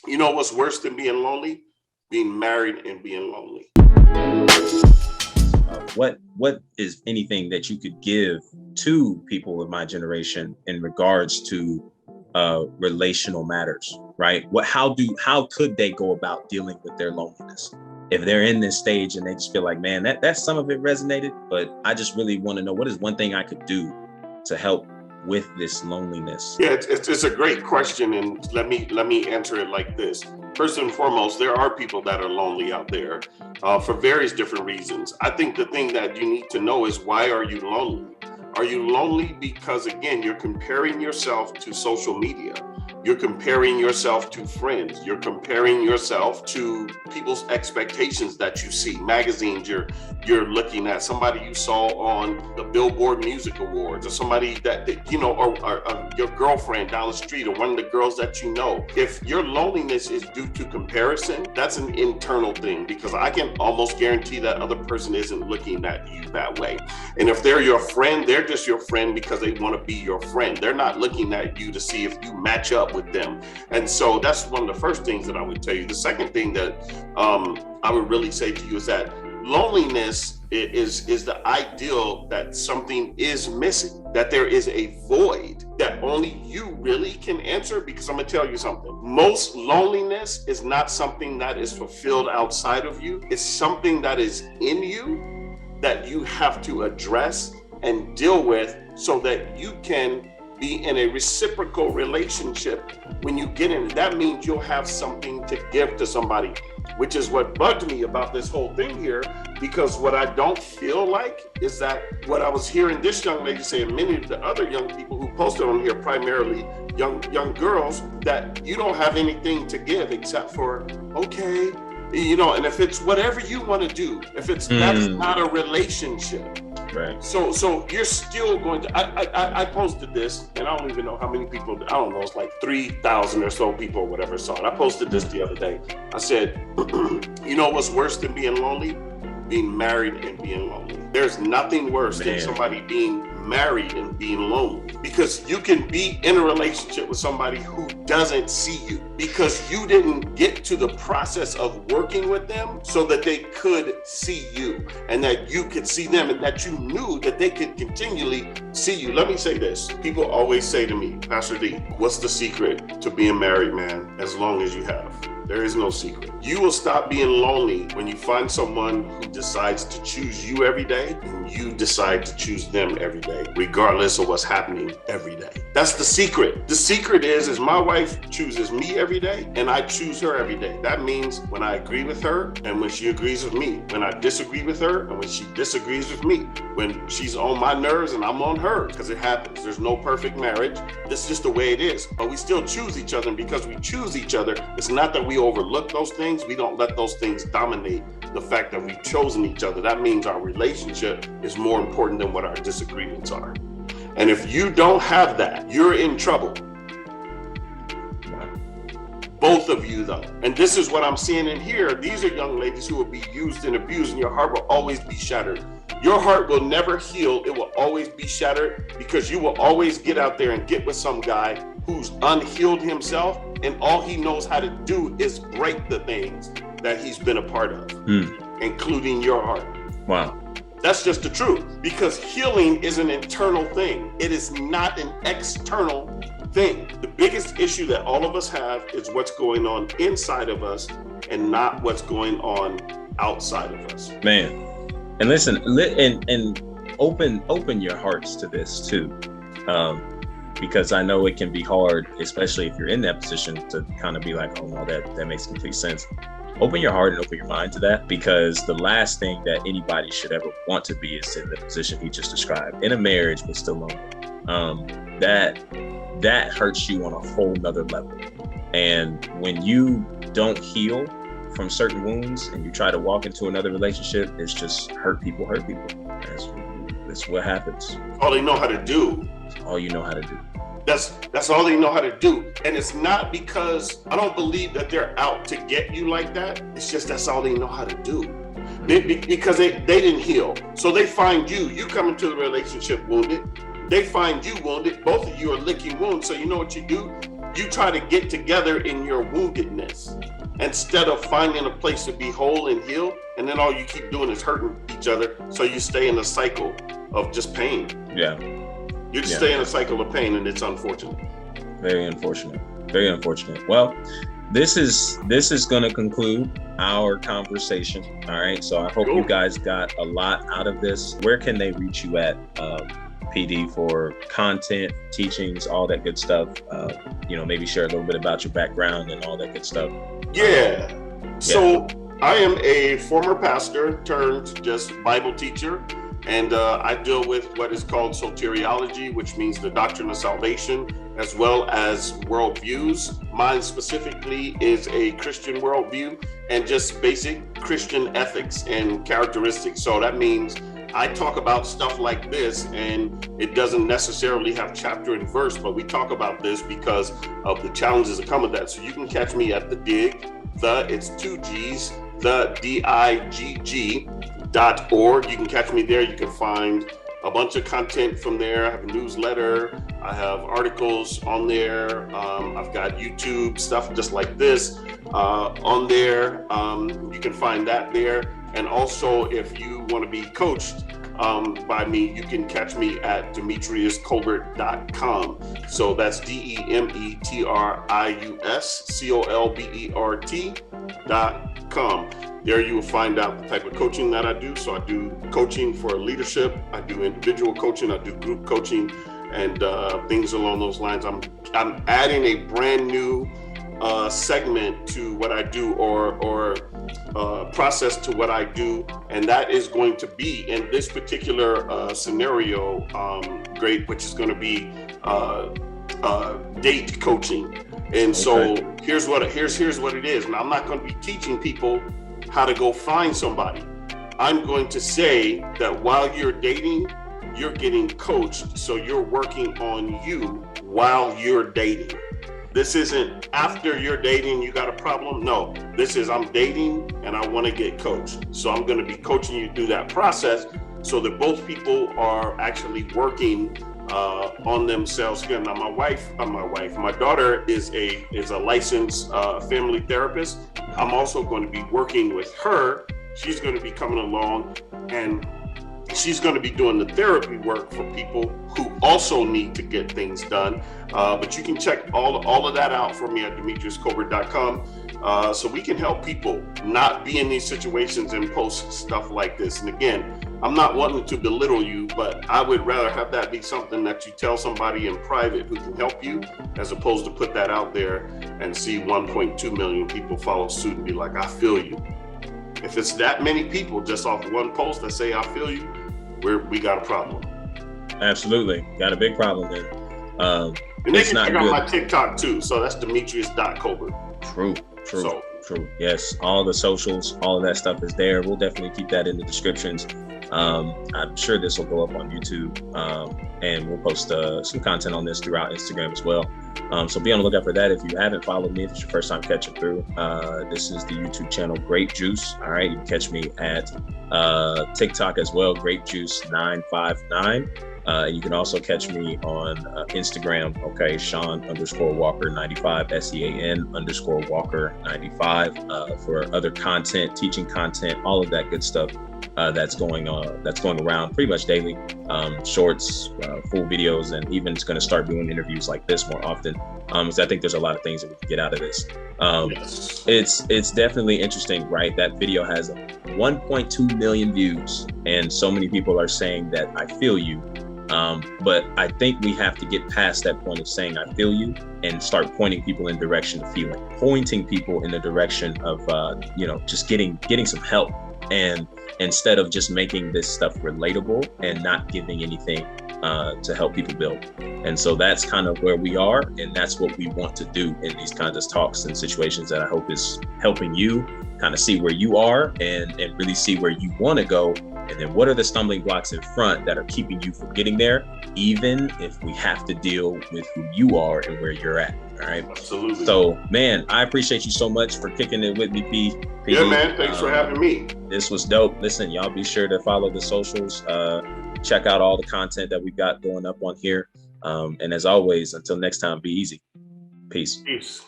You know what's worse than being lonely? Being married and being lonely. What is anything that you could give to people of my generation in regards to relational matters, right? How could they go about dealing with their loneliness if they're in this stage and they just feel like, man, that some of it resonated, but I just really want to know what is one thing I could do to help with this loneliness. Yeah, it's a great question, and let me answer it like this. First and foremost, there are people that are lonely out there for various different reasons. I think the thing that you need to know is, why are you lonely? Are you lonely because, again, you're comparing yourself to social media? You're comparing yourself to friends. You're comparing yourself to people's expectations that you see. Magazines you're looking at, somebody you saw on the Billboard Music Awards, or somebody that or your girlfriend down the street, or one of the girls that you know. If your loneliness is due to comparison, that's an internal thing, because I can almost guarantee that other person isn't looking at you that way. And if they're your friend, they're just your friend because they want to be your friend. They're not looking at you to see if you match up with them. And so that's one of the first things that I would tell you. The second thing that I would really say to you is that loneliness is the ideal that something is missing, that there is a void that only you really can answer. Because I'm gonna tell you something, most loneliness is not something that is fulfilled outside of you. It's something that is in you that you have to address and deal with, so that you can be in a reciprocal relationship. When you get in, that means you'll have something to give to somebody, which is what bugged me about this whole thing here. Because what I don't feel like is that what I was hearing this young lady say, and many of the other young people who posted on here, primarily young girls, that you don't have anything to give except for, okay, and if it's whatever you want to do, if it's that's not a relationship. Right. So you're still going to, I posted this, and I don't even know how many people, I don't know, it's like 3,000 or so people or whatever saw it. I posted this the other day. I said, you know what's worse than being lonely? Being married and being lonely. There's nothing worse than somebody being married and being lonely, because you can be in a relationship with somebody who doesn't see you, because you didn't get to the process of working with them so that they could see you, and that you could see them, and that you knew that they could continually see you. Let me say this. People always say to me, Pastor D, what's the secret to being married, man, as long as you have? There is no secret. You will stop being lonely when you find someone who decides to choose you every day, and you decide to choose them every day, regardless of what's happening every day. That's the secret. The secret is my wife chooses me every day, and I choose her every day. That means when I agree with her and when she agrees with me, when I disagree with her and when she disagrees with me, when she's on my nerves and I'm on hers, because it happens. There's no perfect marriage. This is just the way it is. But we still choose each other, and because we choose each other, it's not that we overlook those things. We don't let those things dominate the fact that we've chosen each other. That means our relationship is more important than what our disagreements are. And if you don't have that, you're in trouble. Both of you, though. And this is what I'm seeing in here. These are young ladies who will be used and abused, and your heart will always be shattered. Your heart will never heal. It will always be shattered, because you will always get out there and get with some guy who's unhealed himself, and all he knows how to do is break the things that he's been a part of, including your heart. Wow. That's just the truth, because healing is an internal thing. It is not an external thing. The biggest issue that all of us have is what's going on inside of us, and not what's going on outside of us. Man. And listen, and open your hearts to this too. Because I know it can be hard, especially if you're in that position, to kind of be like, oh no, that makes complete sense. Open your heart and open your mind to that, because the last thing that anybody should ever want to be is in the position he just described, in a marriage but still lonely. That hurts you on a whole nother level. And when you don't heal from certain wounds and you try to walk into another relationship, it's just hurt people. That's what happens. All they know how to do. All you know how to do. That's all they know how to do. And it's not because I don't believe that they're out to get you like that. It's just that's all they know how to do. Because they didn't heal. So they find you come into the relationship wounded. They find you wounded. Both of you are licking wounds. So you know what you do? You try to get together in your woundedness instead of finding a place to be whole and healed. And then all you keep doing is hurting each other. So you stay in a cycle of just pain. Yeah. You just stay in a cycle of pain, and it's unfortunate. Very unfortunate. Very unfortunate. Well, this is going to conclude our conversation. All right. So I hope you guys got a lot out of this. Where can they reach you at, PD, for content, teachings, all that good stuff? Maybe share a little bit about your background and all that good stuff. Yeah. So I am a former pastor turned just Bible teacher. And I deal with what is called soteriology, which means the doctrine of salvation, as well as worldviews. Mine specifically is a Christian worldview and just basic Christian ethics and characteristics. So that means I talk about stuff like this, and it doesn't necessarily have chapter and verse, but we talk about this because of the challenges that come with that. So you can catch me at the Dig, it's 2 G's, the DIGG.org. You can catch me there. You can find a bunch of content from there. I have a newsletter. I have articles on there. I've got YouTube stuff just like this on there. You can find that there. And also, if you want to be coached by me, you can catch me at DemetriusColbert.com. So that's DemetriusColbert.com. There you will find out the type of coaching that I do. So I do coaching for leadership. I do individual coaching. I do group coaching and things along those lines. I'm adding a brand new segment to what I do, or process to what I do, and that is going to be in this particular scenario, great, which is going to be date coaching. And so here's what it is. Now, I'm not going to be teaching people how to go find somebody. I'm going to say that while you're dating, you're getting coached, so you're working on you while you're dating. This isn't after you're dating, you got a problem. No, this is I'm dating and I want to get coached. So I'm going to be coaching you through that process so that both people are actually working on themselves. Again, now my daughter is a licensed family therapist. I'm also going to be working with her. She's going to be coming along, and she's going to be doing the therapy work for people who also need to get things done. But you can check all of that out for me at DemetriusColbert.com. So we can help people not be in these situations and post stuff like this. And again, I'm not wanting to belittle you, but I would rather have that be something that you tell somebody in private who can help you, as opposed to put that out there and see 1.2 million people follow suit and be like, I feel you. If it's that many people just off one post that say, I feel you, we got a problem. Absolutely. Got a big problem then. And they can check out my TikTok too. So that's Demetrius.Colbert. True. Yes. All the socials, all of that stuff is there. We'll definitely keep that in the descriptions. I'm sure this will go up on YouTube, and we'll post some content on this throughout Instagram as well. So be on the lookout for that. If you haven't followed me, if it's your first time catching through, this is the YouTube channel Grape Juice. All right, you can catch me at TikTok as well, Grape Juice 959. You can also catch me on Instagram, okay, Sean_Walker95, SEAN_Walker95, for other content, teaching content, all of that good stuff that's going around pretty much daily, shorts, full videos, and even it's going to start doing interviews like this more often. So I think there's a lot of things that we can get out of this. It's definitely interesting, right? That video has 1.2 million views, and so many people are saying that I feel you. But I think we have to get past that point of saying I feel you and start pointing people in the direction of feeling, pointing people in the direction of just getting some help, and instead of just making this stuff relatable and not giving anything to help people build. And so that's kind of where we are, and that's what we want to do in these kinds of talks and situations, that I hope is helping you kind of see where you are and really see where you want to go. And then what are the stumbling blocks in front that are keeping you from getting there, even if we have to deal with who you are and where you're at. All right. Absolutely. So, man, I appreciate you so much for kicking it with me, P. Yeah, man. Thanks for having me. This was dope. Listen, y'all be sure to follow the socials. Check out all the content that we've got going up on here. And as always, until next time, be easy. Peace. Peace.